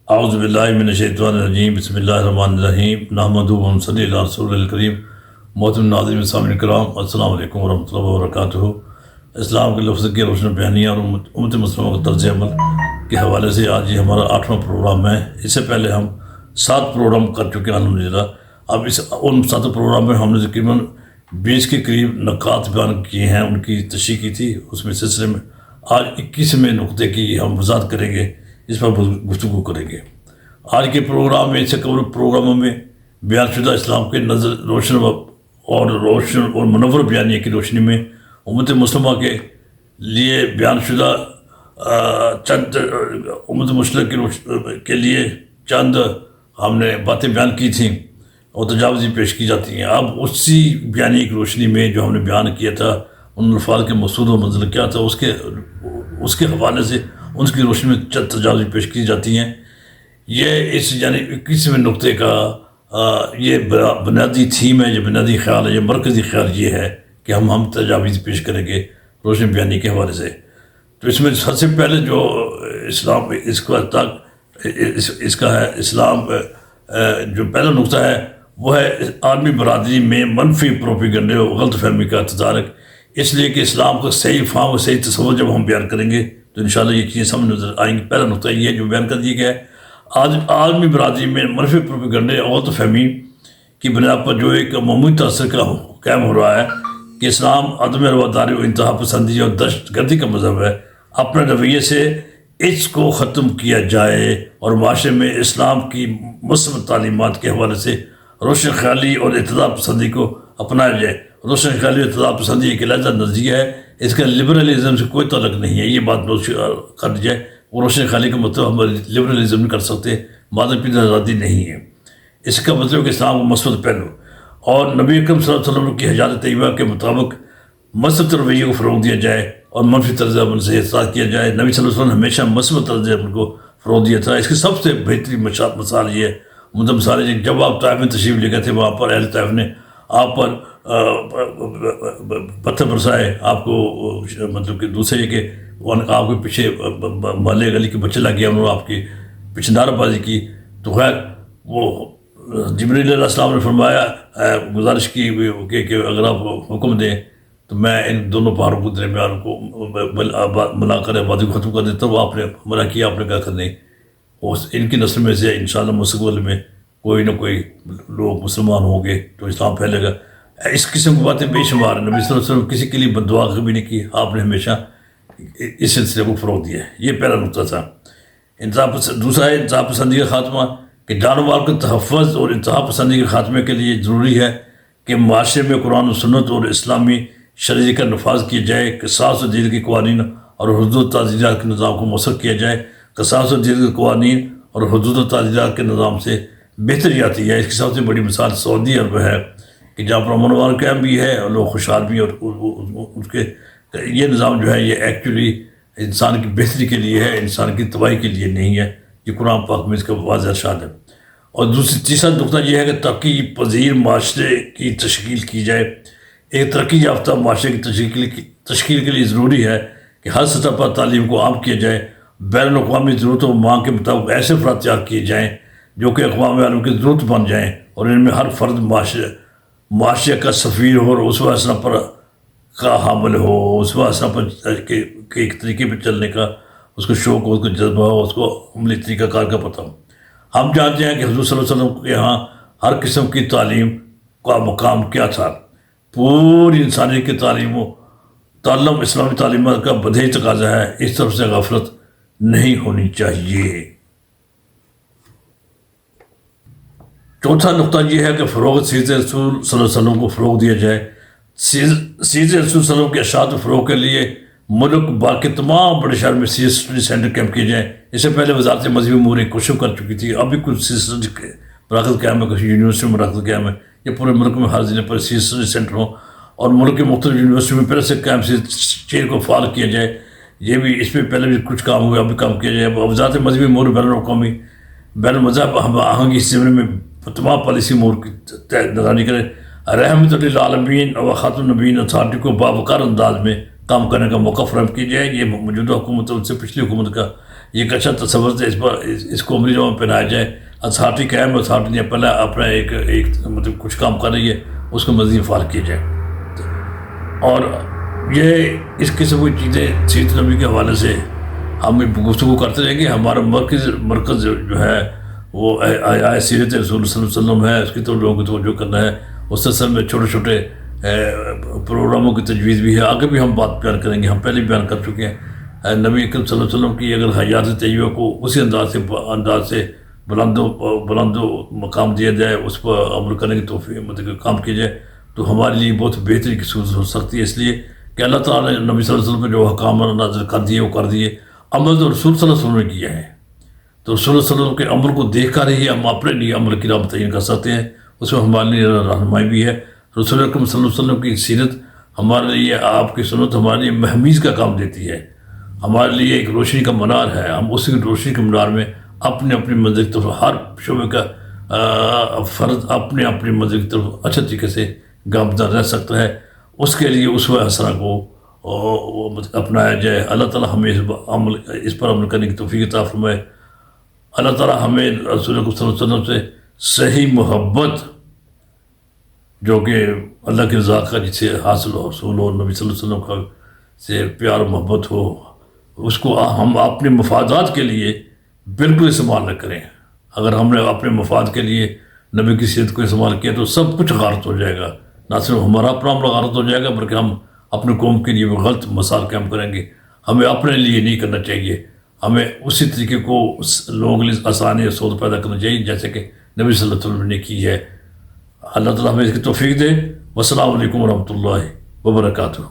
اعوذ باللہ من الشیطان الرجیم بسم اللہ الرحمن الرحیم نحمدہ و نصلی علی رسول الکریم محترم ناظرین سامعین کرام السلام علیکم ورحمۃ اللہ وبرکاتہ۔ اسلام کے لفظ کی روشن بیانیہ اور امت مسلمہ کا طرز عمل کے حوالے سے آج یہ ہمارا 8واں پروگرام ہے۔ اس سے پہلے ہم 7 پروگرام کر چکے ہیں الحمدللہ۔ اب ان 7 پروگرام میں ہم نے تقریباً 20 کے قریب نکات بیان کیے ہیں، ان کی تشریح کی تھی۔ اس میں سلسلے میں آج 21ویں نقطے کی ہم وضاحت کریں گے، اس پر گفتگو کریں گے۔ آج کے پروگرام میں سے قبل پروگراموں میں بیان شدہ اسلام کے نظر روشن اور منور بیانیے کی روشنی میں امت مسلمہ کے لیے بیان شدہ چند امت مسلمہ کے لیے چند ہم نے باتیں بیان کی تھیں اور تجاوزی پیش کی جاتی ہیں۔ اب اسی بیانیے کی روشنی میں جو ہم نے بیان کیا تھا، ان الفاظ کے مقصود و منزل کیا تھا، اس کے حوالے سے ان کی روشنی میں چند تجاوزی پیش کی جاتی ہیں۔ یہ اس یعنی 21ویں نقطے کا یہ بنیادی تھیم ہے، یہ بنیادی خیال ہے، یہ مرکزی خیال یہ ہے کہ ہم تجاویز پیش کریں گے روشن بیانی کے حوالے سے۔ تو اس میں سب سے پہلے جو اسلام اس کا ہے اسلام جو پہلا نقطہ ہے وہ ہے عالمی برادری میں منفی پروپیگنڈے اور غلط فہمی کا تدارک، اس لیے کہ اسلام کا صحیح فہم اور صحیح تصور جب ہم بیان کریں گے تو انشاءاللہ یہ چیزیں سمجھ نظر آئیں گی۔ پہلا نقطہ یہ جو بیان کر دیا گیا ہے، آج عالمی برادری میں منفی پروپیگنڈے اور غلط فہمی کی بنا پر جو ایک عمومی تاثر کا قائم ہو رہا ہے کہ اسلام عدم رواداری و انتہا پسندی اور دہشت گردی کا مذہب ہے، اپنے رویے سے اس کو ختم کیا جائے اور معاشرے میں اسلام کی مثبت تعلیمات کے حوالے سے روشن خیالی اور اتحاد پسندی کو اپنایا جائے۔ روشن خیالی اور اتحاد پسندی ایک علیحدہ نظریہ ہے، اس کا لبرلزم سے کوئی تعلق نہیں ہے، یہ بات کر دی جائے۔ روشن خیالی کا مطلب ہم لبرلزم نہیں کر سکتے، مادہ پیدہ آزادی نہیں ہے، اس کا مطلب کہ اسلام کو مثبت پہلو اور نبی اکرم صلی اللہ علیہ وسلم کی حجات طیبہ کے مطابق مثبت رویے کو فروغ دیا جائے اور منفی طرز عمل سے احتراز کیا جائے۔ نبی صلی اللہ علیہ وسلم نے ہمیشہ مثبت طرز عمل کو فروغ دیا تھا۔ اس کی سب سے بہترین مثال یہ ہے، مثال ہے جب آپ طائف میں تشریف لے گئے تھے، وہاں پر اہل طائف نے آپ پر پتھر برسائے، آپ کو مطلب کہ دوسرے یہ کہ آپ کے پیچھے محلے گلی کے بچے لگ گیا، انہوں نے آپ کی پیچھے نعرہ بازی کی۔ تو خیر وہ جبریل علیہ السلام نے فرمایا گزارش کی کہ اگر آپ حکم دیں تو میں ان دونوں پہاڑوں کے درمیان کو ملا کر آبادی کو ختم کر دیتا ہوں۔ آپ نے منع کیا، آپ نے کہا کہ نہیں، ان کی نسل میں سے انشاءاللہ مستقبل میں کوئی نہ کوئی لوگ مسلمان ہوں گے تو اسلام پھیلے گا۔ اس قسم کی باتیں بے شمار ہیں۔ نبی صلی اللہ علیہ وسلم کسی کے لیے بد دعا کبھی نہیں کی، آپ نے ہمیشہ اس سلسلے کو فروغ دیا ہے۔ یہ پہلا نقطہ تھا۔ دوسرا ہے انتہا پسندی کا خاتمہ، کہ جانور کے تحفظ اور انتہا پسندی کے خاتمے کے لیے ضروری ہے کہ معاشرے میں قرآن و سنت اور اسلامی شریعت کا نفاذ کیا جائے، قصاص و دید کے قوانین اور حدود و تعزیرات کے نظام کو مؤثر کیا جائے۔ قصاص و دید کے قوانین اور حدود و تعزیرات کے نظام سے بہتری آتی ہے۔ اس کی سب سے بڑی مثال سعودی عرب ہے کہ جہاں پر امن و امان قائم بھی ہے اور لوگ خوشحال بھی، اور اس کے یہ نظام جو ہے یہ ایکچولی انسان کی بہتری کے لیے ہے، انسان کی تباہی کے لیے نہیں ہے۔ یہ قرآن پاک میں اس کا واضح ارشاد ہے۔ اور تیسرا نقطہ یہ ہے کہ ترقی پذیر معاشرے کی تشکیل کی جائے۔ ایک ترقی یافتہ معاشرے کی تشکیل کے لیے ضروری ہے کہ ہر سطح پر تعلیم کو عام کیا جائے، بین الاقوامی ضرورتوں و مانگ کے مطابق ایسے افراد تیار کیے جائیں جو کہ اقوام عالم کی ضرورت بن جائیں، اور ان میں ہر فرد معاشرے کا سفیر ہو اور اسوہ حسنہ پر کا حامل ہو، اسوہ حسنہ پر کے ایک طریقے پہ چلنے کا اس کو شوق ہو، اس کو جذبہ ہو، اس کو عملی طریقہ کار کا پتہ ہو۔ ہم جانتے ہیں کہ حضور صلی اللہ علیہ وسلم کے یہاں ہر قسم کی تعلیم کا مقام کیا تھا۔ پوری انسانیت کی تعلم اسلامی تعلیمات کا بدیہی تقاضا ہے، اس طرف سے غفلت نہیں ہونی چاہیے۔ چوتھا نقطہ یہ ہے کہ فروغ سیرت رسول صلی اللہ علیہ وسلم کو فروغ دیا جائے۔ سیرت رسول صلی اللہ علیہ وسلم کے اشاعت و فروغ کے لیے ملک بھر کے تمام بڑے شہر میں سیرت اسٹڈی سینٹر کیمپ کیے جائیں۔ اس سے پہلے وزارت مذہبی امور ایک کوشش کر چکی تھی، ابھی کچھ سیرت اسٹڈی مراکز قائم ہے، کچھ یونیورسٹی میں مراکز قائم ہے۔ یہ پورے ملک میں ہر ضلع پر سیرت اسٹڈی سینٹر ہوں اور ملک کے مختلف یونیورسٹی میں پہلے سے قائم سیرت چیئر کو فعال کیا جائے۔ یہ بھی اس میں پہلے بھی کچھ کام ہوئے، ابھی کام کیا جائے۔ وزارت مذہبی امور بین الاقوامی بین المذہب آہنگی اس زمرے میں تمام پالیسی امور کی نگرانی کرے۔ رحمت للعالمین اور خاتم النبیین اتھارٹی کو باوقار انداز میں کام کرنے کا موقع فراہم کیا جائے۔ یہ موجودہ حکومت اور اس سے پچھلی حکومت کا یہ ایک اچھا تصور ہے، اس پر اس کو عملی جامہ پہنایا جائے. اتھارٹی قائم ہے، اتھارٹی نے پہلے اپنا ایک مطلب کچھ کام کر رہی ہے، اس کو مزید فعال کیا جائے. اور یہ اس قسم کی چیزیں سیرت نبی کے حوالے سے ہم گفتگو کرتے رہیں گے. ہمارا مرکز جو ہے وہ آیا سیرت رسول صلی اللہ علیہ وسلم ہے، اس کی طرف لوگوں کو توجہ کرنا ہے. اس سلسلے میں چھوٹے چھوٹے پروگراموں کی تجویز بھی ہے، آگے بھی ہم بات بیان کریں گے. ہم پہلے بیان کر چکے ہیں. نبی اکرم صلی اللہ علیہ وسلم کی اگر حیات طیبہ کو اسی انداز سے بلند و مقام دیا جائے، اس پر عمل کرنے کی توفیق مطلب کام کیا جائے، تو ہمارے لیے بہت بہتری کی صورت ہو سکتی ہے. اس لیے کہ اللہ تعالیٰ نے نبی صلی اللہ علیہ وسلم جو حکام نازل کر دیے وہ کر دیے، عمل تو رسول صلی اللہ علیہ وسلم نے کیا ہے. تو رسول صلی اللہ علیہ وسلم کے عمل کو دیکھ کر ہی ہم اپنے لیے عمل کی راہ متعین کر سکتے ہیں. اس میں ہمارے لیے رہنمائی بھی ہے. رسول اکرم صلی اللہ علیہ وسلم کی سیرت ہمارے لیے، آپ کی سنت ہمارے لیے مہمیز کا کام دیتی ہے، ہمارے لیے ایک روشنی کا منار ہے. ہم اسی روشنی کے منار میں اپنی منزل کی طرف ہر شعبے کا فرد اپنی منزل کی طرف اچھے طریقے سے گامزن رہ سکتا ہے. اس کے لیے اسوہ حسنہ کو اپنایا جائے. اللہ تعالیٰ ہمیں اس پر عمل کرنے کی توفیق عطا فرمائے. اللہ تعالیٰ ہمیں رسول اللہ صلی اللہ علیہ وسلم سے صحیح محبت، جو کہ اللہ کی رضا کا جس سے حاصل ہو، حصول ہو، نبی صلی اللہ علیہ وسلم کا سے پیار و محبت ہو، اس کو ہم اپنے مفادات کے لیے بالکل استعمال نہ کریں. اگر ہم نے اپنے مفاد کے لیے نبی کی سیرت کو استعمال کیا تو سب کچھ غارت ہو جائے گا. نہ صرف ہمارا اپنا عمل غارت ہو جائے گا، بلکہ ہم اپنے قوم کے لیے غلط مثال قائم کریں گے. ہمیں اپنے لیے نہیں کرنا چاہیے، ہمیں اسی طریقے کو لوگوں کے لیے آسانی اور سود پیدا کرنا چاہیے جیسے کہ نبی صلی اللہ علیہ وسلم نے کی ہے. اللہ تعالیٰ ہمیں اس کی توفیق دے. والسلام علیکم ورحمۃ اللہ وبرکاتہ.